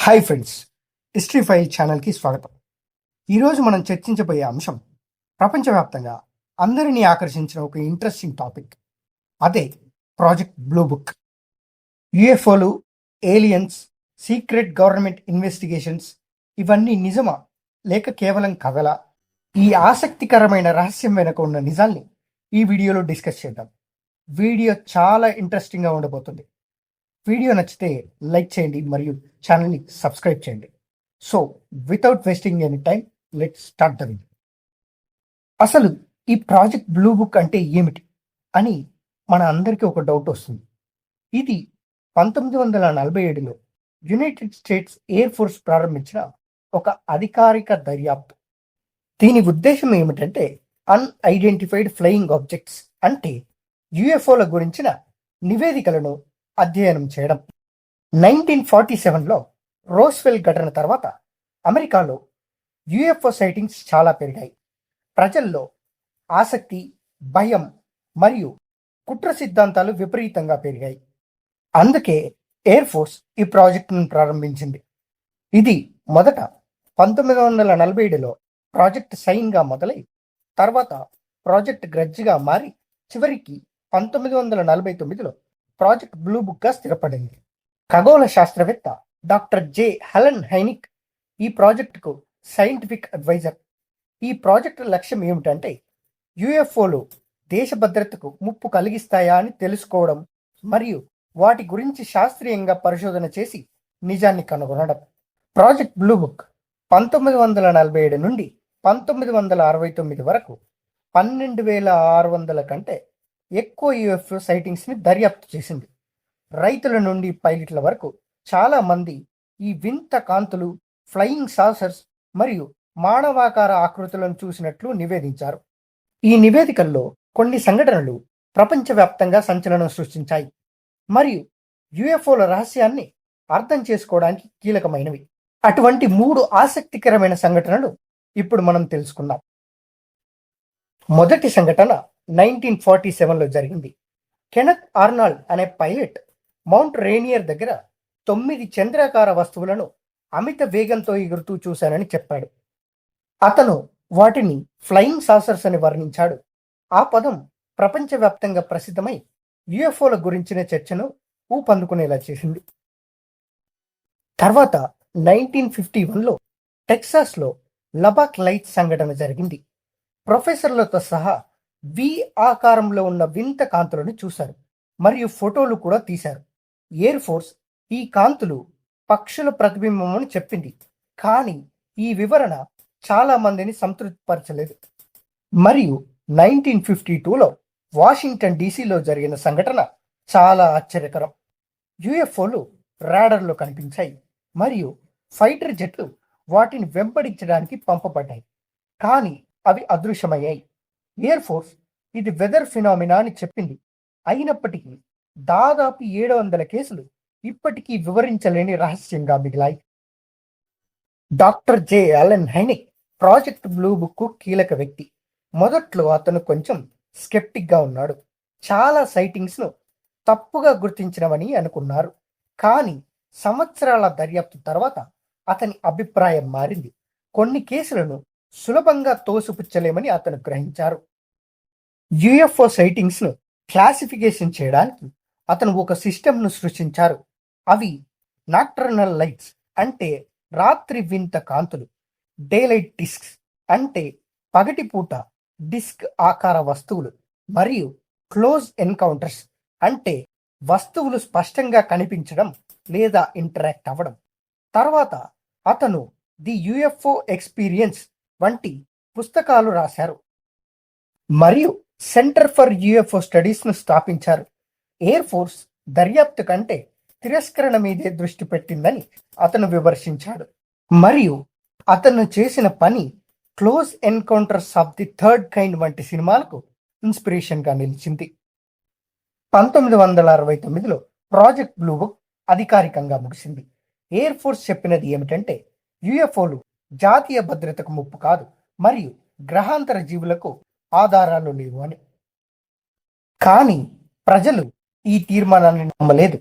Hi friends, history file ఛానల్కి స్వాగతం. ఈరోజు మనం చర్చించబోయే అంశం ప్రపంచవ్యాప్తంగా అందరినీ ఆకర్షించిన ఒక ఇంట్రెస్టింగ్ టాపిక్. అదే ప్రాజెక్ట్ బ్లూ బుక్. యుఎఫ్ఓలు, ఏలియన్స్, సీక్రెట్ గవర్నమెంట్ ఇన్వెస్టిగేషన్స్ ఇవన్నీ నిజమా లేక కేవలం కథలా? ఈ ఆసక్తికరమైన రహస్యం వెనుక ఉన్న నిజాల్ని ఈ వీడియోలో డిస్కస్ చేద్దాం. వీడియో చాలా ఇంట్రెస్టింగ్గా ఉండబోతుంది. వీడియో నచ్చితే లైక్ చేయండి మరియు ఛానల్ని సబ్స్క్రైబ్ చేయండి. So without wasting any time, let's start the video. అసలు ఈ ప్రాజెక్ట్ బ్లూ బుక్ అంటే ఏమిటి అని మన అందరికీ ఒక డౌట్ వస్తుంది. ఇది 1947లో యునైటెడ్ స్టేట్స్ ఎయిర్ ఫోర్స్ ప్రారంభించిన ఒక అధికారిక దర్యాప్తు. దీని ఉద్దేశం ఏమిటంటే అన్ఐడెంటిఫైడ్ ఫ్లయింగ్ ఆబ్జెక్ట్స్ అంటే యుఎఫ్ఓల గురించిన నివేదికలను అధ్యయనం చేయడం. 1947లో రోస్వెల్ ఘటన తర్వాత అమెరికాలో యుఎఫ్ఓ సైటింగ్స్ చాలా పెరిగాయి. ప్రజల్లో ఆసక్తి, భయం మరియు కుట్ర సిద్ధాంతాలు విపరీతంగా పెరిగాయి. అందుకే ఎయిర్ ఫోర్స్ ఈ ప్రాజెక్టును ప్రారంభించింది. ఇది మొదట 1947లో ప్రాజెక్ట్ సైన్గా మొదలై తర్వాత ప్రాజెక్ట్ గ్రడ్జ్గా మారి చివరికి 1949లో ప్రాజెక్ట్ బ్లూ బుక్గా స్థిరపడింది. ఖగోళ శాస్త్రవేత్త డాక్టర్ జె హెలెన్ హైనిక్ ఈ ప్రాజెక్టుకు సైంటిఫిక్ అడ్వైజర్. ఈ ప్రాజెక్టు లక్ష్యం ఏమిటంటే యుఎఫ్ఓలు దేశ భద్రతకు ముప్పు కలిగిస్తాయా అని తెలుసుకోవడం మరియు వాటి గురించి శాస్త్రీయంగా పరిశోధన చేసి నిజాన్ని కనుగొనడం. ప్రాజెక్ట్ బ్లూ బుక్ 1947 నుండి 1969 వరకు 12,600 కంటే ఎక్కువ యుఎఫ్ఓ సైటింగ్స్ని దర్యాప్తు చేసింది. రైతుల నుండి పైలట్ల వరకు చాలా మంది ఈ వింత కాంతులు, ఫ్లయింగ్ సాసర్స్ మరియు మానవాకార ఆకృతులను చూసినట్లు నివేదించారు. ఈ నివేదికల్లో కొన్ని సంఘటనలు ప్రపంచవ్యాప్తంగా సంచలనం సృష్టించాయి మరియు యుఎఫ్ఓల రహస్యాన్ని అర్థం చేసుకోవడానికి కీలకమైనవి. అటువంటి 3 ఆసక్తికరమైన సంఘటనలు ఇప్పుడు మనం తెలుసుకుందాం. మొదటి సంఘటన 1947లో జరిగింది. కెనెత్ ఆర్నాల్డ్ అనే పైలట్ మౌంట్ రేనియర్ దగ్గర 9 చంద్రాకార వస్తువులను అమిత వేగంతో ఎగురుతూ చూశానని చెప్పాడు. అతను వాటిని ఫ్లయింగ్ సాసర్స్ అని వర్ణించాడు. ఆ పదం ప్రపంచవ్యాప్తంగా ప్రసిద్ధమై యుఎఫ్ఓల గురించిన చర్చను ఊపందుకునేలా చేసింది. తర్వాత 1951లో టెక్సాస్లో లబాక్ లైట్ సంఘటన జరిగింది. ప్రొఫెసర్లతో సహా వి ఆకారంలో ఉన్న వింత కాంతులను చూశారు మరియు ఫోటోలు కూడా తీశారు. ఎయిర్ ఫోర్స్ ఈ కాంతులు పక్షుల ప్రతిబింబం అని చెప్పింది, కానీ ఈ వివరణ చాలా మందిని సంతృప్తిపరచలేదు. మరియు 1952లో వాషింగ్టన్ డీసీలో జరిగిన సంఘటన చాలా ఆశ్చర్యకరం. యుఎఫ్ఓలు రాడర్లో కనిపించాయి మరియు ఫైటర్ జెట్లు వాటిని వెంబడించడానికి పంపబడ్డాయి, కానీ అవి అదృశ్యమయ్యాయి. ఎయిర్ ఫోర్స్ ఇది వెదర్ ఫినామినా అని చెప్పింది. అయినప్పటికీ దాదాపు 700 కేసులు ఇప్పటికీ వివరించలేని రహస్యంగా మిగిలాయి. Doctor J Allen Hynek project blue book కీలక వ్యక్తి. మొదట్లో అతను కొంచెం స్కెప్టిక్గా ఉన్నాడు. చాలా సైటింగ్స్ను తప్పుగా గుర్తించినవని అనుకున్నారు, కానీ సంవత్సరాల దర్యాప్తు తర్వాత అతని అభిప్రాయం మారింది. కొన్ని కేసులను సులభంగా తోసిపుచ్చలేమని అతను గ్రహించారు. యుఎఫ్ఓ సైటింగ్స్ను క్లాసిఫికేషన్ చేయడానికి అతను ఒక సిస్టమ్ను సృష్టించారు. అవి నాక్టర్నల్ లైట్స్ అంటే రాత్రి వింత కాంతులు, డేలైట్ డిస్క్స్ అంటే పగటిపూట డిస్క్ ఆకార వస్తువులు మరియు క్లోజ్ ఎన్కౌంటర్స్ అంటే వస్తువులు స్పష్టంగా కనిపించడం లేదా ఇంటరాక్ట్ అవ్వడం. తర్వాత అతను ది యుఎఫ్ఓ ఎక్స్పీరియన్స్ వంటి పుస్తకాలు రాశారు మరియు సెంటర్ ఫర్ యుఎఫ్ఓ స్టడీస్ను స్థాపించారు. ఎయిర్ ఫోర్స్ దర్యాప్తు కంటే తిరస్కరణ మీదే దృష్టి పెట్టిందని అతను విమర్శించాడు మరియు అతను చేసిన పని close encounters of the third kind వంటి సినిమాలకు ఇన్స్పిరేషన్గా నిలిచింది. 1969లో ప్రాజెక్ట్ బ్లూ బుక్ అధికారికంగా ముగిసింది. ఎయిర్ ఫోర్స్ చెప్పినది ఏమిటంటే యుఎఫ్ఓలు జాతీయ భద్రతకు ముప్పు కాదు మరియు గ్రహాంతర జీవులకు ఆధారాలు లేవు అని. కానీ ప్రజలు ఈ తీర్మానాన్ని నమ్మలేదు.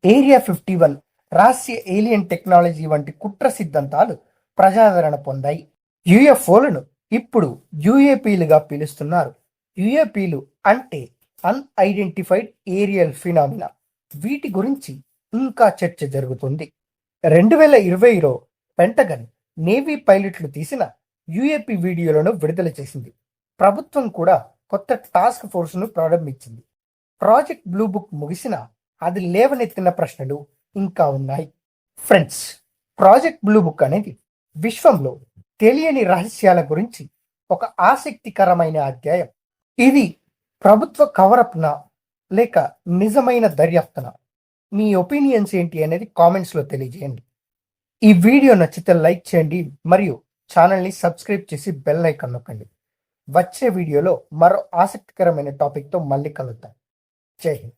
ఏరియా 51 రహస్య ఏలియన్ టెక్నాలజీ వంటి కుట్ర సిద్ధాంతాలు ప్రజాదరణ పొందాయి. యుఎఫ్ఓలను ఇప్పుడు యుఏపీలుగా పిలుస్తున్నారు. యుఏపీలు అంటే అన్ఐడెంటిఫైడ్ ఏరియల్ ఫినామినా. వీటి గురించి ఇంకా చర్చ జరుగుతుంది. 2020లో పెంటగన్ నేవీ పైలట్లు తీసిన యుఏపీ వీడియోలను విడుదల చేసింది. ప్రభుత్వం కూడా కొత్త టాస్క్ ఫోర్స్ను ప్రారంభించింది. ప్రాజెక్ట్ బ్లూ బుక్ ముగిసిన అది లేవనెత్తిన ప్రశ్నలు ఇంకా ఉన్నాయి. ఫ్రెండ్స్, ప్రాజెక్ట్ బ్లూ బుక్ అనేది విశ్వంలో తెలియని రహస్యాల గురించి ఒక ఆసక్తికరమైన అధ్యాయం. ఇది ప్రభుత్వ కవరప్నా లేక నిజమైన దర్యాప్తున? మీ ఒపీనియన్స్ ఏంటి అనేది కామెంట్స్లో తెలియజేయండి. ఈ వీడియో నచ్చితే లైక్ చేయండి మరియు ఛానల్ని సబ్స్క్రైబ్ చేసి బెల్ ఐకాన్ నొక్కండి. వచ్చే వీడియోలో మరో ఆసక్తికరమైన టాపిక్తో మళ్ళీ కలుద్దాం. జై హింద్.